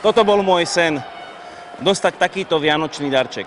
Toto bol môj sen. Dostať takýto vianočný darček.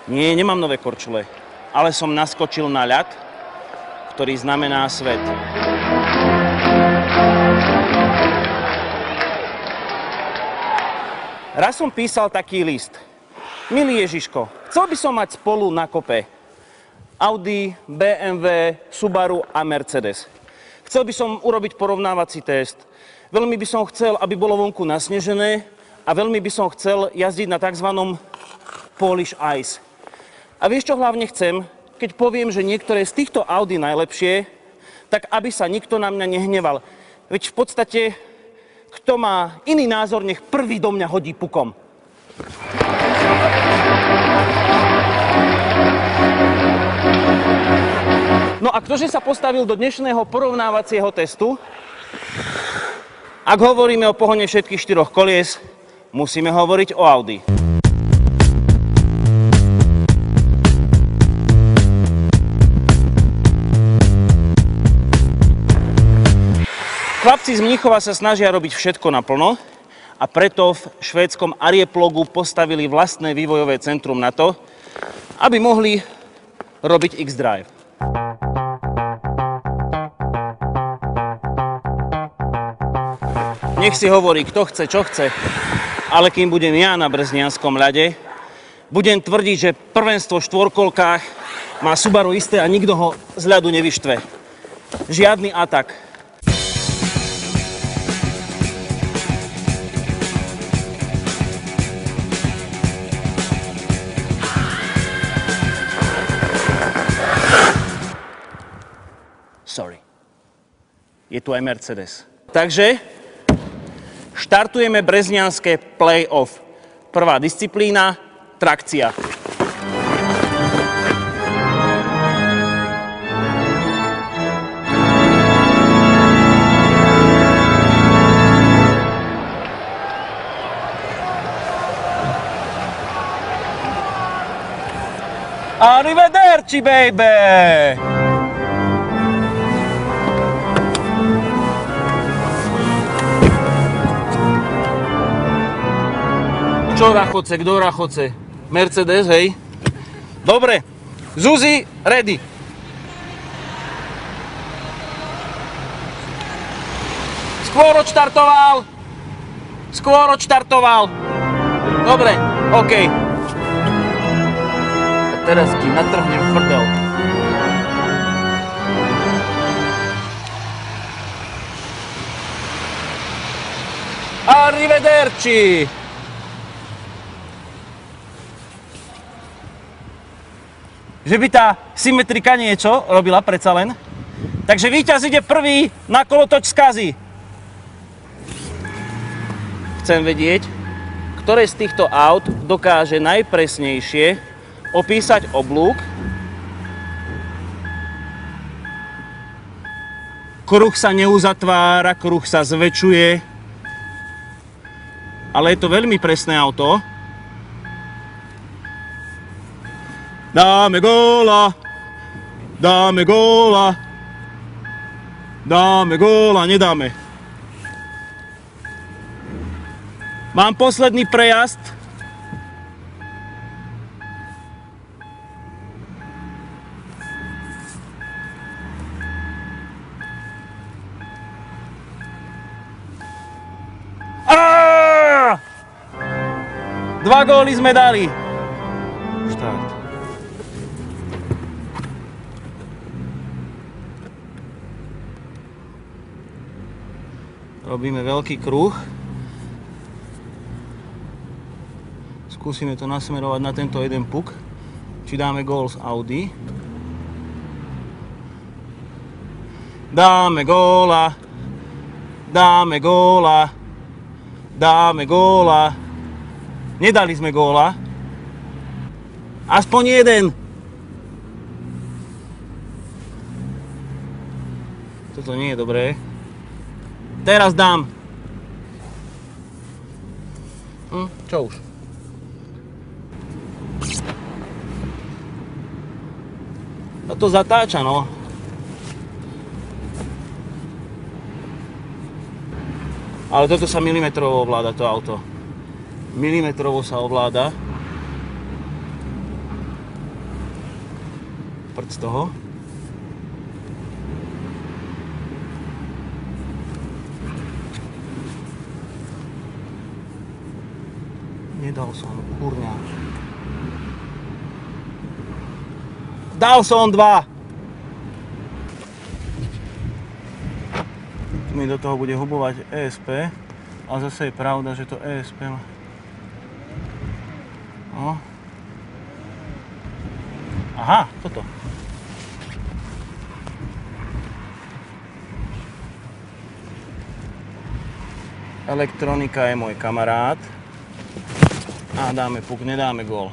Nie, nemám nové korčule, ale som naskočil na ľad, ktorý znamená svet. Raz som písal taký list. Milý Ježiško, chcel by som mať spolu na kope Audi, BMW, Subaru a Mercedes. Chcel by som urobiť porovnávací test. Veľmi by som chcel, aby bolo vonku nasnežené a veľmi by som chcel jazdiť na tzv. Polish Ice. A vieš, čo hlavne chcem? Keď poviem, že niektoré z týchto Audi najlepšie, tak aby sa nikto na mňa nehneval. Veď v podstate, kto má iný názor, nech prvý do mňa hodí pukom. No a ktože sa postavil do dnešného porovnávacieho testu? Ak hovoríme o pohone všetkých 4 kolies, musíme hovoriť o Audi. Chlapci z Mníchova sa snažia robiť všetko naplno a preto v švédskom Arjeplogu postavili vlastné vývojové centrum na to, aby mohli robiť X-Drive. Nech si hovorí, kto chce, čo chce, ale kým budem ja na breznianskom ľade, budem tvrdiť, že prvenstvo v štvorkolkách má Subaru isté a nikto ho z ľadu nevyštve. Žiadny atak. Sorry. Je tu aj Mercedes. Takže štartujeme breznianske play-off. Prvá disciplína, trakcia. Arrivederci, baby! Čo Rachoce, kto Rachoce? Mercedes, hej? Dobre, Zuzi, ready. Skôr odštartoval. Skôr odštartoval. Dobre, OK. A teraz ti natrhnem frdel. Arrivederci. Že by tá symetrika niečo robila predsa len. Takže víťaz ide prvý na kolotoč skazy. Chcem vedieť, ktoré z týchto aut dokáže najpresnejšie opísať oblúk. Kruh sa neuzatvára, kruh sa zväčšuje. Ale je to veľmi presné auto. Dáme góla, dáme góla, dáme góla, nedáme. Mám posledný prejazd. Dva góly sme dali. Štart. Robíme veľký kruh. Skúsime to nasmerovať na tento jeden puk. Či dáme gól z Audi. Dáme góla. Dáme góla. Dáme góla. Nedali sme góla. Aspoň jeden. Toto nie je dobré. Teraz dám. Čo už? A to zatáča, no. Ale toto sa milimetrovo ovláda, to auto. milimetrovo sa ovláda. Prd z toho. Nedal som, kurňa. Dal som 2! Tu mi do toho bude hubovať ESP, ale zase je pravda, že to ESP má... No. Aha, toto. Elektronika je môj kamarát. A dáme puk, nedáme gól.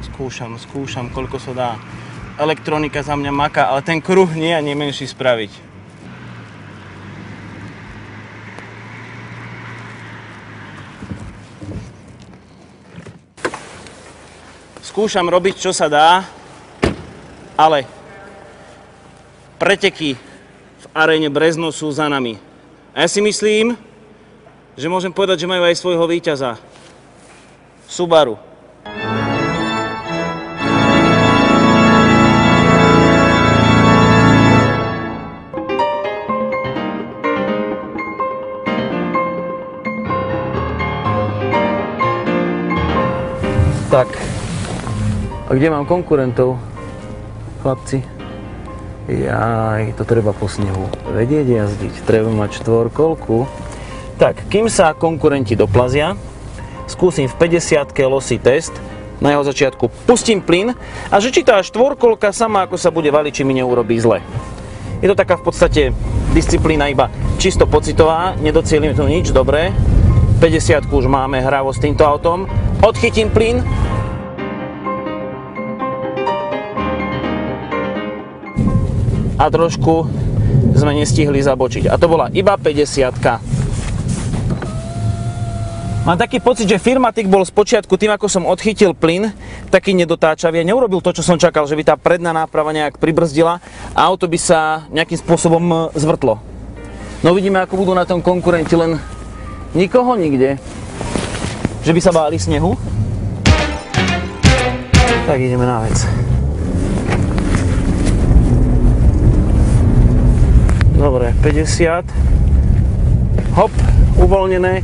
Skúšam, koľko sa dá. Elektronika za mňa maká, ale ten kruh nie je nemenší spraviť. Skúšam robiť, čo sa dá, ale preteky v aréne Brezno sú za nami. A ja si myslím, že môžem povedať, že majú aj svojho víťaza. Subaru. Tak. A kde mám konkurentov, chlapci? Jaj, to treba po snehu vedieť jazdiť. Treba mať štvorkolku. Tak, kým sa konkurenti doplazia, skúsim v 50-ke losy test. Na jeho začiatku pustím plyn a že či tá štvorkolka sama ako sa bude valiť, či mi neurobí zle. Je to taká v podstate disciplína iba čisto pocitová, nedocielím tu nič, dobre. 50-ku už máme hravo s týmto autom. Odchytím plyn. A trošku sme nestihli zabočiť. A to bola iba 50-ka. Mám taký pocit, že Firmatic bol spočiatku tým, ako som odchytil plyn, taký nedotáčavý. Neurobil to, čo som čakal, že by tá predná náprava nejak pribrzdila a auto by sa nejakým spôsobom zvrtlo. No uvidíme, ako budú na tom konkurenti, len nikoho nikde. Že by sa báli snehu. Tak ideme na vec. Dobre, 50. Hop, uvoľnené.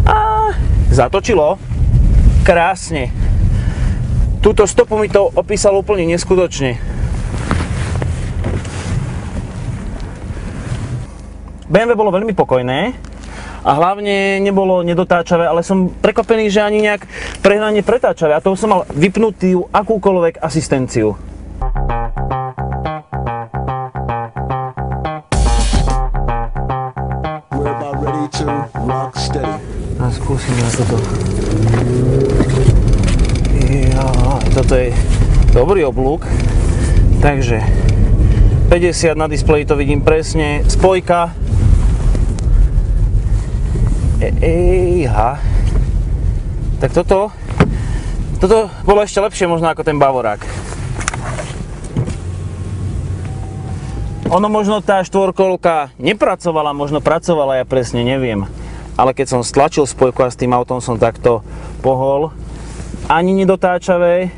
A zatočilo. Krásne. Túto stopu mi to opísal úplne neskutočne. BMW bolo veľmi pokojné a hlavne nebolo nedotáčavé, ale som prekvapený, že ani nejak prehnane pretáčavé. A to som mal vypnutú akúkoľvek asistenciu. A skúsim na toto. Toto je dobrý oblúk. Takže 50 na displeji to vidím presne. Spojka. Ejha. Tak toto bolo ešte lepšie možno ako ten Bavorák. Ono možno tá štvorkolka nepracovala, možno pracovala, ja presne neviem. Ale keď som stlačil spojku a s tým autom som takto pohol, ani nedotáčavé,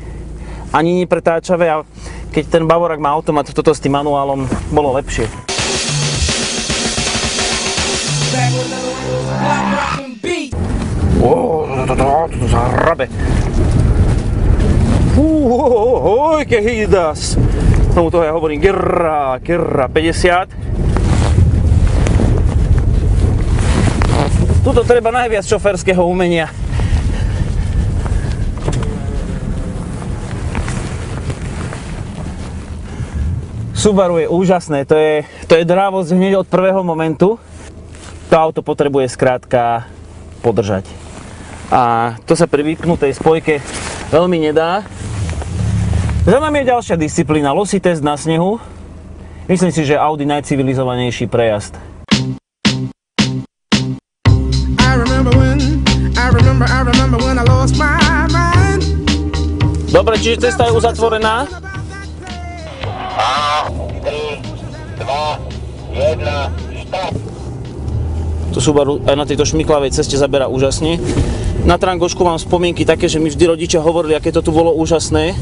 ani nepretáčavé a keď ten Bavorák má automat, toto s tým manuálom bolo lepšie. Toto sa hrabe. Que hidas. Tomu toho ja hovorím gerra, 50. Tuto treba najviac šoférskeho umenia. Subaru je úžasné, to je drávosť hneď od prvého momentu. To auto potrebuje skrátka podržať. A to sa pri vypnutej spojke veľmi nedá. Za nami je ďalšia disciplína, losy test na snehu. Myslím si, že Audi najcivilizovanejší prejazd. Dobre, čiže cesta je uzatvorená. Áno, 3, 2, 1, štart. To Subaru aj na tejto šmiklavej ceste zaberá úžasne. Na Trangošku mám spomienky také, že mi vždy rodičia hovorili, aké to tu bolo úžasné,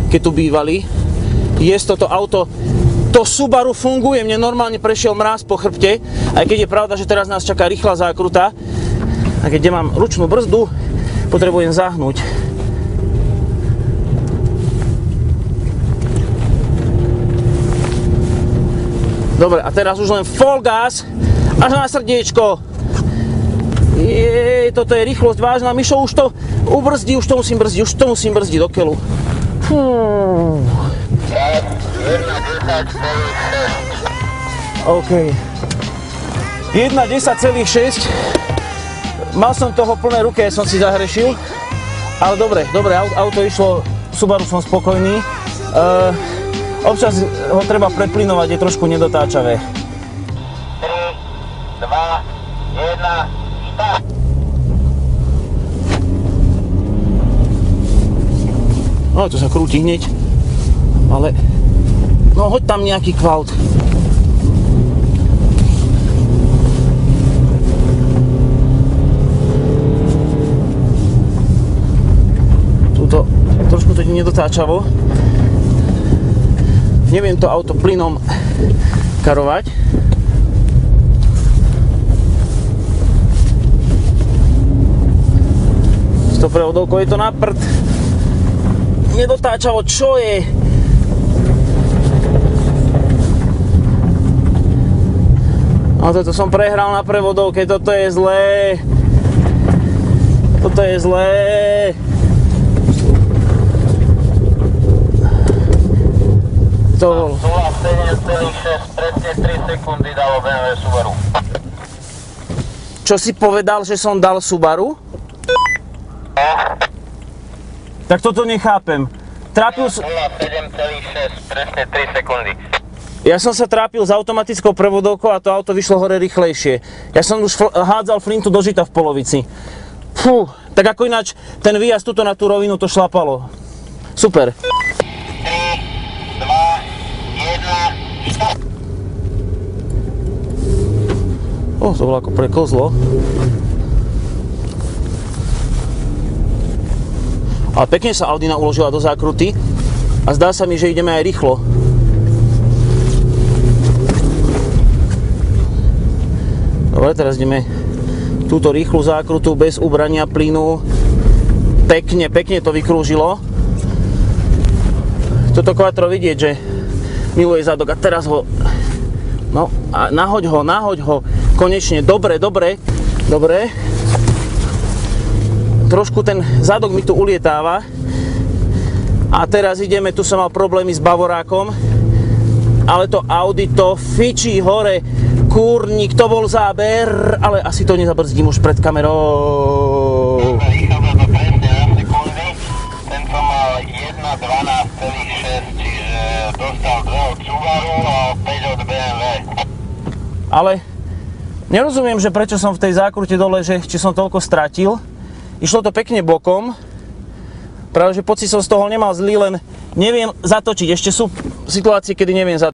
keď tu bývali. Toto auto, to Subaru funguje, mne normálne prešiel mráz po chrbte, aj keď je pravda, že teraz nás čaká rýchla zákruta. A keď mám ručnú brzdu, potrebujem zahnúť. Dobre, a teraz už len full gas, až na srdiečko. Toto je rýchlosť vážna. Mišo, už to ubrzdí, už to musím brzdiť do keľu. OK. 1:10,6. Mal som toho plné ruke, som si zahrešil. Ale dobre, auto išlo, Subaru som spokojný. Občas ho treba preplynovať, je trošku nedotáčavé. 3, 2, 1, start! No, to sa krúti hneď, ale no hoď tam nejaký kvaut. Tuto trošku to nedotáčavo. Neviem to auto plynom karovať. S tou prevodovkou je to na prd. Nedotáčavo, čo je? No toto som prehral na prevodovke, toto je zlé. Toto je zlé. To... 0,7,6, presne 3 sekundy dalo BMW Subaru. Čo si povedal, že som dal Subaru? Tak toto nechápem. Trápil som... 0,7,6, presne 3 sekundy. Ja som sa trápil s automatickou prevodovkou a to auto vyšlo hore rýchlejšie. Ja som už hádzal flintu do žita v polovici. Fú, tak ako ináč ten výjazd tuto na tú rovinu to šlapalo. Super. To bolo ako prekozlo. Ale pekne sa Audina uložila do zákruty a zdá sa mi, že ideme aj rýchlo. Dobre, teraz ideme túto rýchlu zákrutu bez ubrania plynu. Pekne to vykrúžilo. Toto quattro vidieť, že miluje zadok a teraz ho... No a nahoď ho, konečne, dobre. Trošku ten zadok mi tu ulietáva. A teraz ideme, tu som mal problémy s bavorákom, ale to Audi to fičí hore, kúrnik, to bol záber, ale asi to nezabrzdím už pred kamerou. Tento mal 1,12,6, čiže dostal 2 od Subaru a 5 od BMW. Ale nerozumiem, že prečo som v tej zákrute dole, že či som toľko stratil. Išlo to pekne bokom. Práve že pocit som z toho nemal zlý, len neviem zatočiť. Ešte sú situácie, kedy neviem zatočiť.